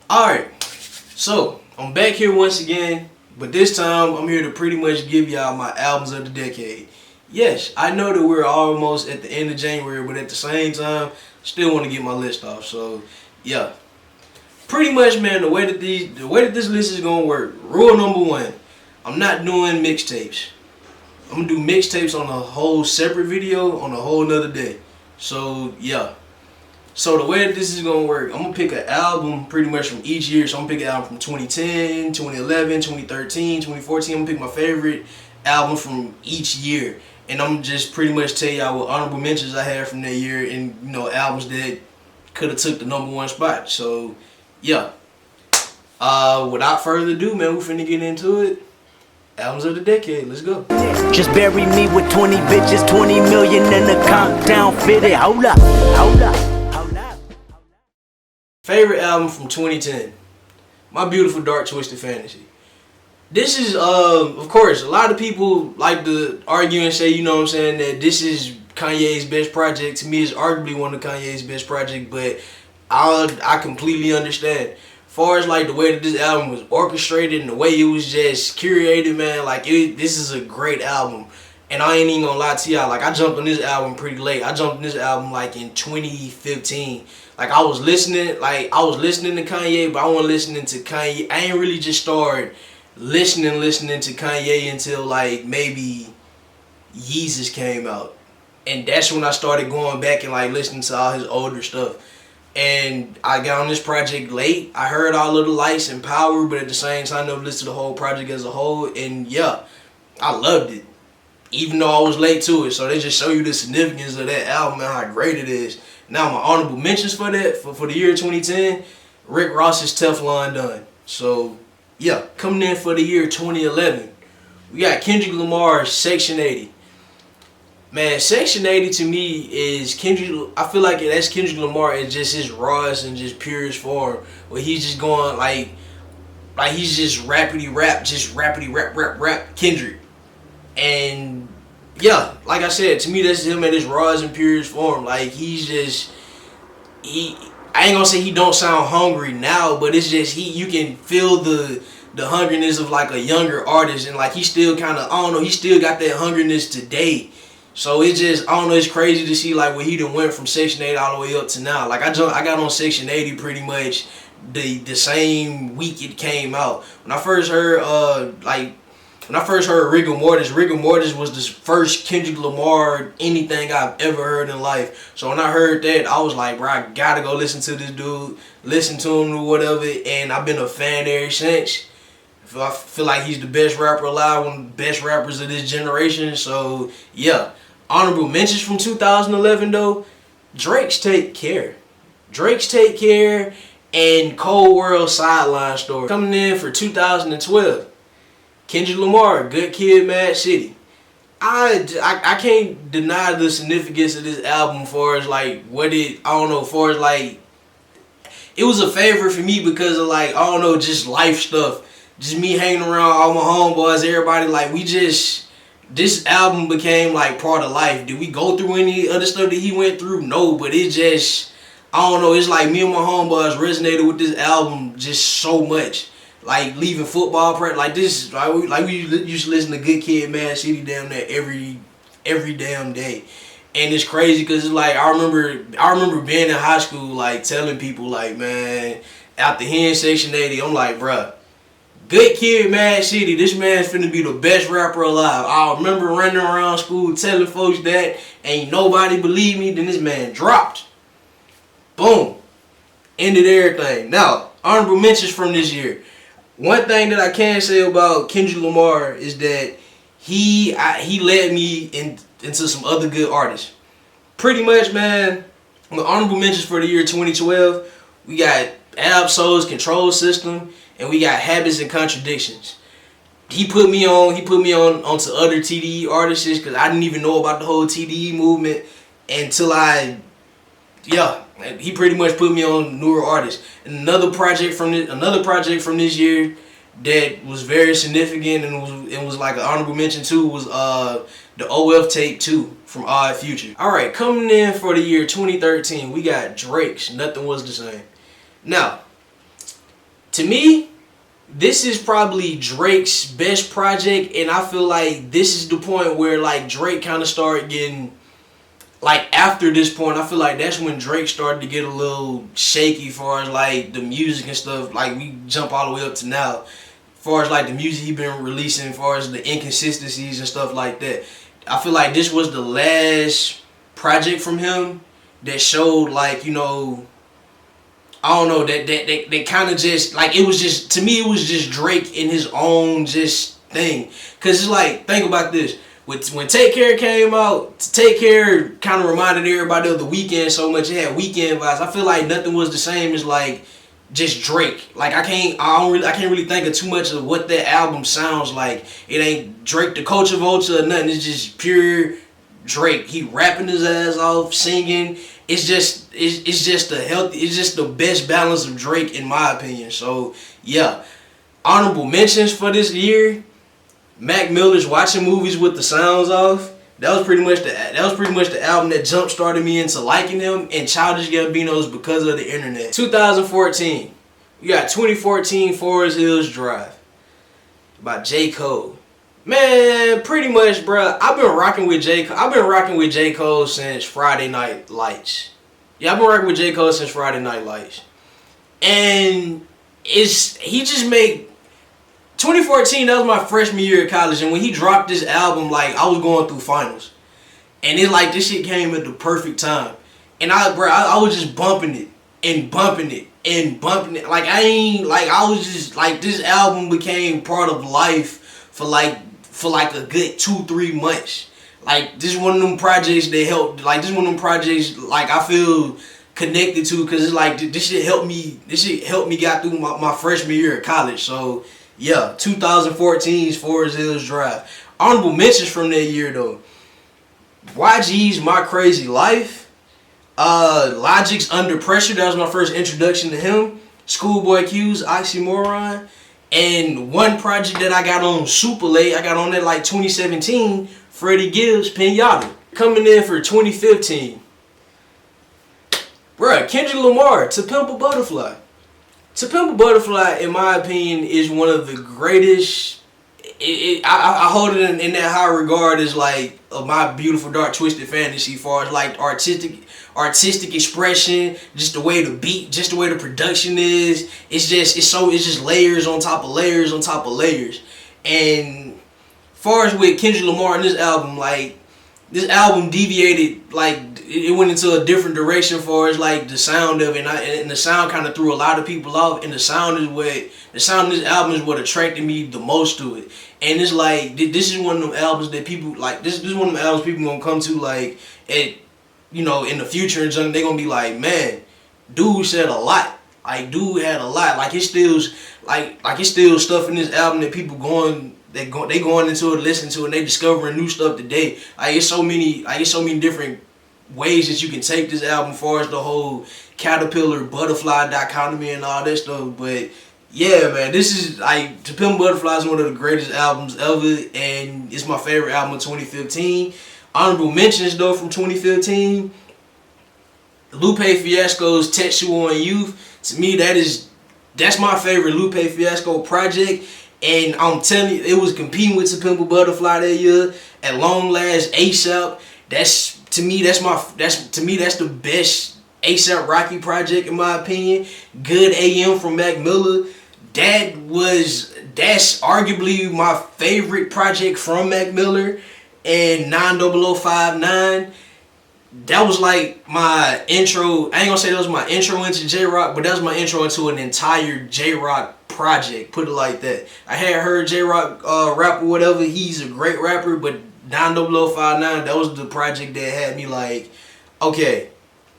Alright, so I'm back here once again, but this time I'm here to pretty much give y'all my albums of the decade. Yes, I know that we're almost at the end of January, but at the same time, still want to get my list off. So, yeah. Pretty much, man, the way that this list is gonna work. Rule number one, I'm not doing mixtapes. I'm gonna do mixtapes on a whole separate video on a whole nother day. So, yeah. So the way that this is gonna work, I'm gonna pick an album pretty much from each year. So I'm gonna pick an album from 2010, 2011, 2013, 2014. I'm gonna pick my favorite album from each year, and I'm just pretty much tell y'all what honorable mentions I had from that year, and albums that could have took the #1 spot. So yeah. Without further ado, man, we finna get into it. Albums of the decade. Let's go. Just bury me with 20 bitches, 20 million in the countdown fitted. Hold up, hold up. Favorite album from 2010, My Beautiful Dark Twisted Fantasy. This is, of course, a lot of people like to argue and say, that this is Kanye's best project. To me, it's arguably one of Kanye's best projects, but I completely understand. As far as like the way that this album was orchestrated and the way it was just curated, man, this is a great album. And I ain't even gonna lie to y'all, I jumped on this album pretty late. I jumped on this album in 2015. I was listening to Kanye, but I wasn't listening to Kanye. I ain't really just started listening to Kanye until maybe Yeezus came out. And that's when I started going back and listening to all his older stuff. And I got on this project late. I heard all of the lights and power, but at the same time, I never listened to the whole project as a whole. And yeah, I loved it, even though I was late to it. So they just show you the significance of that album and how great it is. Now my honorable mentions for that, for the year 2010, Rick Ross's Teflon Don. So yeah, coming in for the year 2011, we got Kendrick Lamar's Section 80. Man, Section 80 to me is Kendrick. I feel like that's Kendrick Lamar in just his rawest and just purest form, where he's just going he's just rapidy rap Kendrick. And yeah, like I said, to me that's him at his rawest and purest form. He's just I ain't gonna say he don't sound hungry now, but it's just you can feel the hungriness of a younger artist, and he still kind of, he still got that hungriness today. So it's just, it's crazy to see where he done went from Section 80 all the way up to now. I got on Section 80 pretty much the same week it came out. When I first heard Rigor Mortis was the first Kendrick Lamar anything I've ever heard in life. So when I heard that, I was like, bro, I gotta go listen to this dude, listen to him or whatever, and I've been a fan ever since. I feel like he's the best rapper alive, one of the best rappers of this generation. So yeah. Honorable mentions from 2011 though, Drake's Take Care. And Cold World Sideline Story. Coming in for 2012, Kendrick Lamar, Good Kid, Mad City. I can't deny the significance of this album as far as it was a favorite for me because of just life stuff. Just me hanging around all my homeboys, everybody, this album became part of life. Did we go through any other stuff that he went through? No, but it just, it's me and my homeboys resonated with this album just so much. Leaving football practice, we used to listen to Good Kid, Mad City damn near every damn day. And it's crazy because I remember being in high school telling people man, after hearing Section 80, I'm like, bruh, Good Kid, Mad City, this man's finna be the best rapper alive. I remember running around school telling folks that, ain't nobody believe me, then this man dropped. Boom. Ended everything. Now, honorable mentions from this year. One thing that I can say about Kendrick Lamar is that he led me into some other good artists. Pretty much, man, the honorable mentions for the year 2012, we got Ab-Soul's Control System, and we got Habits and Contradictions. He put me on onto other TDE artists because I didn't even know about the whole TDE movement until he pretty much put me on newer artists. And another project from this year that was very significant and was an honorable mention too was the OF Tape 2 from Odd Future. Alright, coming in for the year 2013, we got Drake's Nothing Was the Same. Now, to me, this is probably Drake's best project, and I feel like this is the point where like Drake kind of started getting, like after this point, I feel like that's when Drake started to get a little shaky as far as like the music and stuff. Like we jump all the way up to now, as far as like the music he been releasing, as far as the inconsistencies and stuff like that. I feel like this was the last project from him that showed like, you know, I don't know, that kind of just, like, it was just, to me, it was just Drake in his own just thing. Because it's like, think about this. When Take Care came out, Take Care kind of reminded everybody of The Weeknd so much. It had Weeknd vibes. I feel like nothing was the same as, like, just Drake. Like, I can't really think of too much of what that album sounds like. It ain't Drake the Culture Vulture or nothing. It's just pure Drake. He rapping his ass off, singing. It's just the best balance of Drake in my opinion. So yeah, honorable mentions for this year: Mac Miller's Watching Movies with the Sounds Off. That was pretty much the album that jump started me into liking him. And Childish Gambino's Because of the Internet. 2014, we got 2014 Forest Hills Drive by J. Cole. Man, pretty much, bruh. I've been rocking with J. Cole since Friday Night Lights. Yeah, I've been rocking with J. Cole since Friday Night Lights. And he just made 2014, that was my freshman year of college, and when he dropped this album, like, I was going through finals. And it, like, this shit came at the perfect time. And I was just bumping it and bumping it and bumping it. Like, I was just, like, this album became part of life for like a good 2-3 months. Like, this is one of them projects that helped, like, this is one of them projects, like, I feel connected to, because it's like, this shit helped me get through my freshman year of college. So, yeah, 2014's Forest Hills Drive. Honorable mentions from that year, though: YG's My Crazy Life, Logic's Under Pressure, that was my first introduction to him, Schoolboy Q's Oxymoron, and one project that I got on super late, I got on that like 2017, Freddie Gibbs' Pinata. Coming in for 2015, bruh, Kendrick Lamar, To Pimp a Butterfly. To Pimp a Butterfly, in my opinion, is one of the greatest. I hold it in that high regard as like My Beautiful Dark Twisted Fantasy, as far as like artistic expression, just the way the beat, just the way the production is. It's just layers on top of layers on top of layers. And as far as with Kendrick Lamar in this album, like, this album deviated, like, it went into a different direction for as like the sound of it, and the sound kind of threw a lot of people off. And the sound of this album is what attracted me the most to it. And it's like, this is one of them albums that people like. This is one of them albums people gonna come to like at, you know, in the future, and they gonna be like, man, dude said a lot. Like, dude had a lot. Like, it's still stuff in this album that people they going into it, listening to it, and they discovering new stuff today. Like, it's so many different ways that you can take this album, as far as the whole caterpillar butterfly dichotomy and all that stuff. But yeah, man, this is like, To Pimp a Butterfly is one of the greatest albums ever, and it's my favorite album of 2015. Honorable mentions though from 2015: Lupe Fiasco's Text You on Youth. To me, that's my favorite Lupe Fiasco project. And I'm telling you, it was competing with To Pimp a Butterfly that year. At long last, ASAP. That's the best ASAP Rocky project in my opinion. Good AM from Mac Miller. That's arguably my favorite project from Mac Miller. And 90059. That was like my intro. I ain't gonna say that was my intro into J-Rock, but that was my intro into an entire J-Rock project, put it like that. I had heard J-Rock rap or whatever. He's a great rapper, but 90059, that was the project that had me like, okay,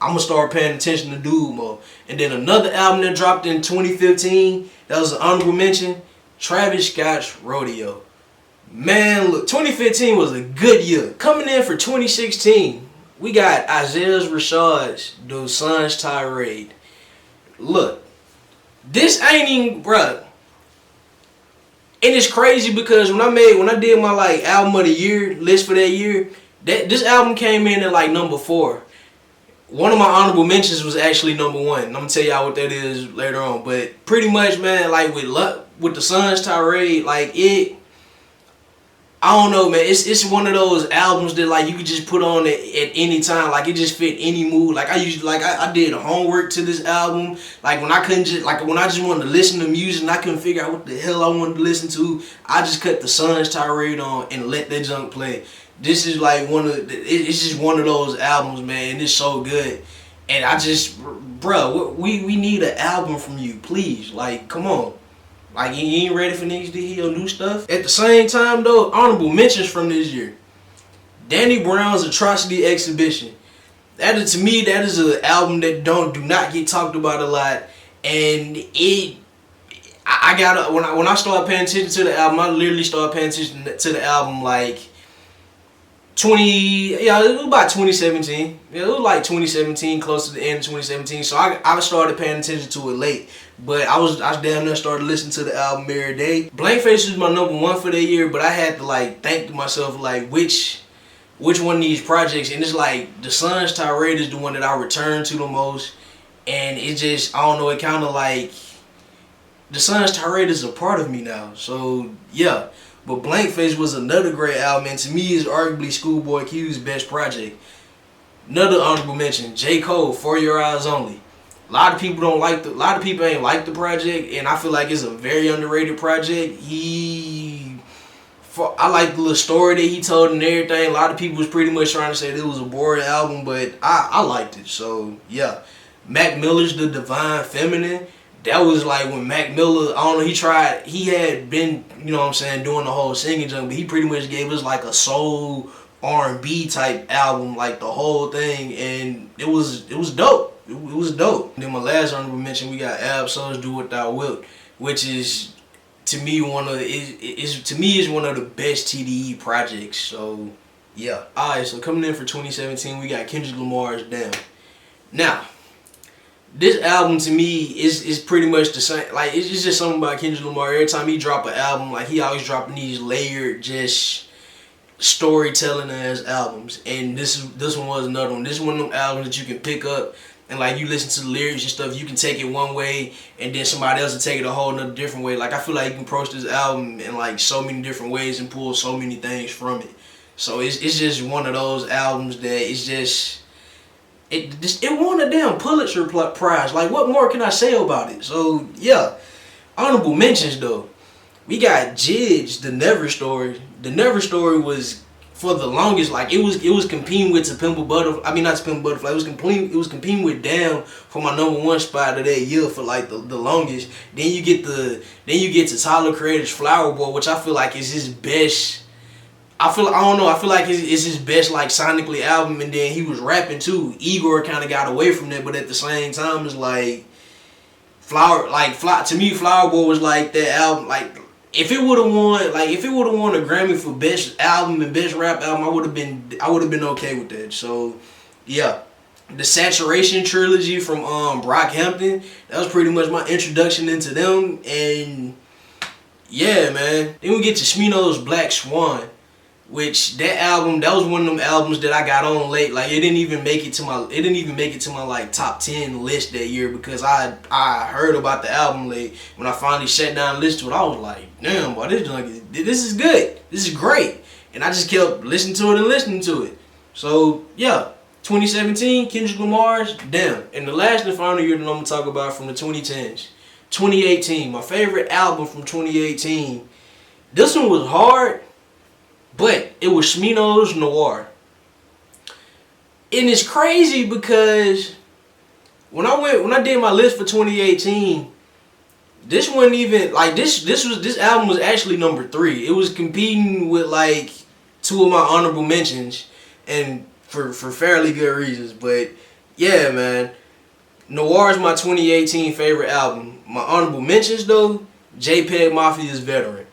I'm gonna start paying attention to dude more. And then another album that dropped in 2015, that was an honorable mention: Travis Scott's Rodeo. Man, look, 2015 was a good year. Coming in for 2016, we got Isaiah Rashad's The Sun's Tirade. Look, this ain't even, bruh. And it's crazy because when I did my like album of the year list for that year, this album came in at like number 4. one of my honorable mentions was actually number 1. I'm gonna tell y'all what that is later on. But pretty much, man, like with the Sun's Tirade, like I don't know, man. It's one of those albums that like you could just put on at any time. Like it just fit any mood. Like I did homework to this album. Like when I just wanted to listen to music and I couldn't figure out what the hell I wanted to listen to, I just cut the Sun's Tirade on and let that junk play. This is like it's just one of those albums, man. And it's so good. And I just, bro, we need an album from you, please. Like, come on. Like, you ain't ready for niggas to hear new stuff? At the same time, though, honorable mentions from this year. Danny Brown's Atrocity Exhibition. To me, that is an album that do not get talked about a lot. And when I started paying attention to the album, I literally started paying attention to the album like it was about 2017. Yeah, it was like 2017, close to the end of 2017. So I started paying attention to it late. But I was damn near started listening to the album every day. Blank Face was my number 1 for that year, but I had to like think to myself like which one of these projects, and it's like the Sun's Tirade is the one that I return to the most, and it just, I don't know, it kind of like the Sun's Tirade is a part of me now. So yeah, but Blank Face was another great album, and to me is arguably Schoolboy Q's best project. Another honorable mention, J. Cole, For Your Eyes Only. A lot of people ain't like the project, and I feel like it's a very underrated project. I like the little story that he told and everything. A lot of people was pretty much trying to say that it was a boring album, but I liked it. So yeah, Mac Miller's The Divine Feminine. That was like when Mac Miller, I don't know, he had been, you know what I'm saying, doing the whole singing junk, but he pretty much gave us like a soul R&B type album, like the whole thing, and it was dope. It was dope. And then my last honorable mention, we got Ab-Soul's Do What Thou Wilt, which is to me one of the best TDE projects. So yeah. Alright, so coming in for 2017, we got Kendrick Lamar's Damn. Now, this album to me is pretty much the same. Like, it's just something about Kendrick Lamar. Every time he drop an album, like he always dropping these layered, just storytelling ass albums. And this one was another one. This is one of them albums that you can pick up and like you listen to the lyrics and stuff. You can take it one way and then somebody else will take it a whole another different way. Like I feel like you can approach this album in like so many different ways and pull so many things from it. So it's just one of those albums that it's just. It won a damn Pulitzer Prize. Like, what more can I say about it? So, yeah. Honorable mentions, though. We got Jidge, The Never Story. The Never Story was, for the longest, like, it was competing with To Pimp a Butterfly. I mean, not To Pimp a Butterfly. It was competing with Damn for my number 1 spot of that year for, like, the longest. Then you get to Tyler Creator's Flower Boy, which I feel like is his best. I feel like it's his best like sonically album, and then he was rapping too. Igor kind of got away from that, but at the same time, it's like to me, Flower Boy was like that album. Like if it would have won a Grammy for best album and best rap album, I would have been okay with that. So yeah, the Saturation trilogy from Brockhampton, that was pretty much my introduction into them, and yeah, man. Then we get to Smino's Black Swan. Which that was one of them albums that I got on late. Like it didn't even make it to my like top 10 list that year because I heard about the album late. When I finally sat down and listened to it, I was like, damn, boy, this is good. This is great. And I just kept listening to it. So yeah, 2017, Kendrick Lamar's Damn. And the last and final year that I'm gonna talk about from the 2010s, 2018, my favorite album from 2018. This one was hard. But it was Smino's Noir. And it's crazy because when I did my list for 2018, this wasn't even like this album was actually number 3. It was competing with like 2 of my honorable mentions and for fairly good reasons. But yeah, man. Noir is my 2018 favorite album. My honorable mentions though, JPEG Mafia's Veteran.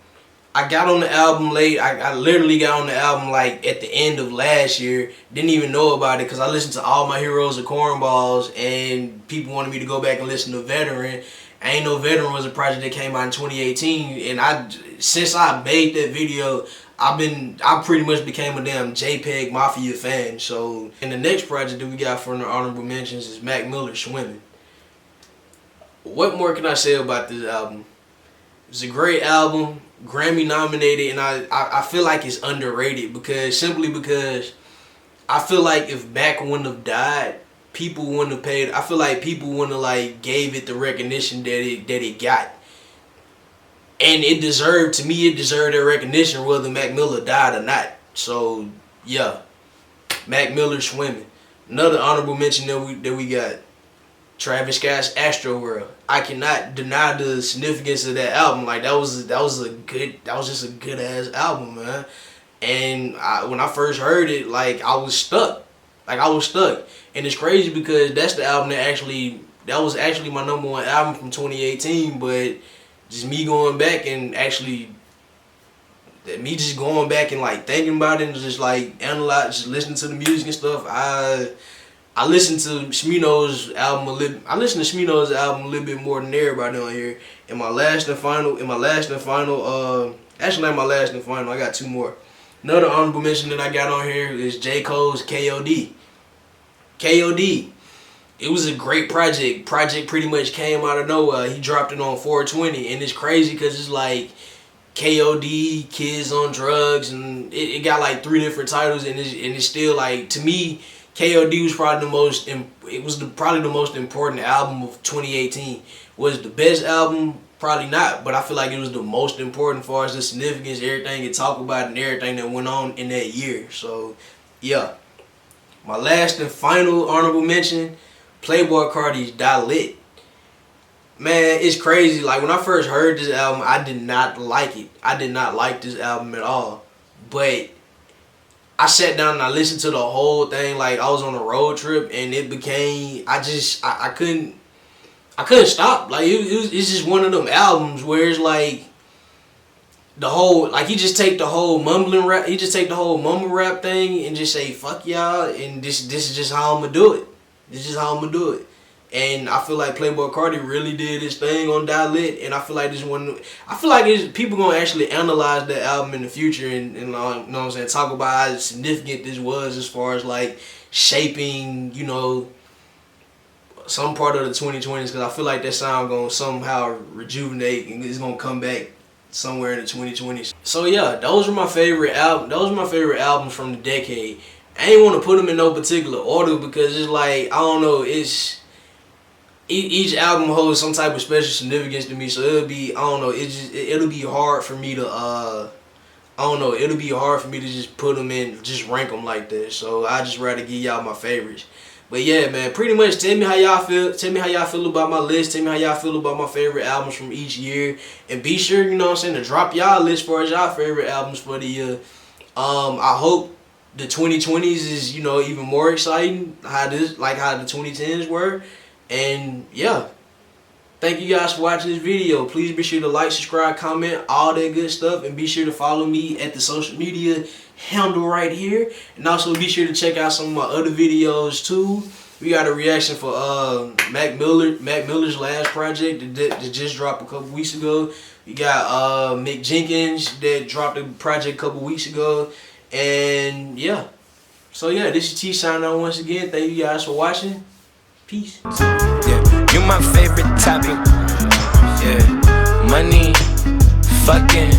I got on the album late. I literally got on the album like at the end of last year. Didn't even know about it because I listened to All My Heroes Are Cornballs and people wanted me to go back and listen to Veteran. Ain't No Veteran was a project that came out in 2018, and since I made that video, I pretty much became a damn JPEG Mafia fan. So, and the next project that we got from the honorable mentions is Mac Miller, Swimming. What more can I say about this album? It's a great album, Grammy nominated, and I feel like it's underrated simply because I feel like if Mac wouldn't have died, people wouldn't have paid. I feel like people wouldn't have like gave it the recognition that it got, and it deserved that recognition whether Mac Miller died or not. So yeah, Mac Miller, Swimming. Another honorable mention that we got, Travis Scott's Astroworld. I cannot deny the significance of that album. Like that was just a good ass album, man. And when I first heard it, like I was stuck. And it's crazy because that's the album that was actually my #1 album from 2018, but just me going back and like thinking about it and just like just listening to the music and stuff, I listened to Smino's album a little. I listened to Smino's album a little bit more than everybody on here. In my last and final, I got 2 more. Another honorable mention that I got on here is J. Cole's KOD. KOD. It was a great project. Project pretty much came out of nowhere. He dropped it on 420, and it's crazy because it's like KOD, Kids on Drugs, and it got like 3 different titles, and it's still like, to me, KOD was probably probably the most important album of 2018. Was it the best album? Probably not, but I feel like it was the most important as far as the significance, everything it talked about, and everything that went on in that year. So, yeah. My last and final honorable mention, Playboi Carti's Die Lit. Man, it's crazy. Like, when I first heard this album, I did not like it. I did not like this album at all. But I sat down and I listened to the whole thing. Like, I was on a road trip, and it became, I couldn't stop. Like, it's just one of them albums where it's like the whole, like, he just take the whole mumbling rap, he just take the whole mumble rap thing and just say fuck y'all, and this is just how I'm gonna do it. This is just how I'm gonna do it. And I feel like Playboi Carti really did his thing on Die Lit, and I feel like people gonna actually analyze that album in the future and you know what I'm saying, talk about how significant this was as far as like shaping, you know, some part of the 2020s, because I feel like that sound gonna somehow rejuvenate and it's gonna come back somewhere in the 2020s. So yeah, those are my favorite albums. Those are my favorite albums from the decade. I ain't want to put them in no particular order because it's like, I don't know, it's each album holds some type of special significance to me. So it'll be, I don't know, it'll be hard for me to it'll be hard for me to just put them in, just rank them like that. So I just rather give y'all my favorites. But yeah, man, pretty much tell me how y'all feel. Tell me how y'all feel about my list. Tell me how y'all feel about my favorite albums from each year. And be sure, you know what I'm saying, to drop y'all list as far as y'all favorite albums for the year. I hope the 2020s is, you know, even more exciting. How the 2010s were. And yeah. Thank you guys for watching this video. Please be sure to like, subscribe, comment, all that good stuff. And be sure to follow me at the social media handle right here. And also be sure to check out some of my other videos too. We got a reaction for Mac Miller's last project that just dropped a couple weeks ago. We got Mick Jenkins that dropped a project a couple weeks ago. And yeah. So yeah, this is T signing out once again. Thank you guys for watching. Peace. Yeah, you my favorite topic. Yeah, money, fucking,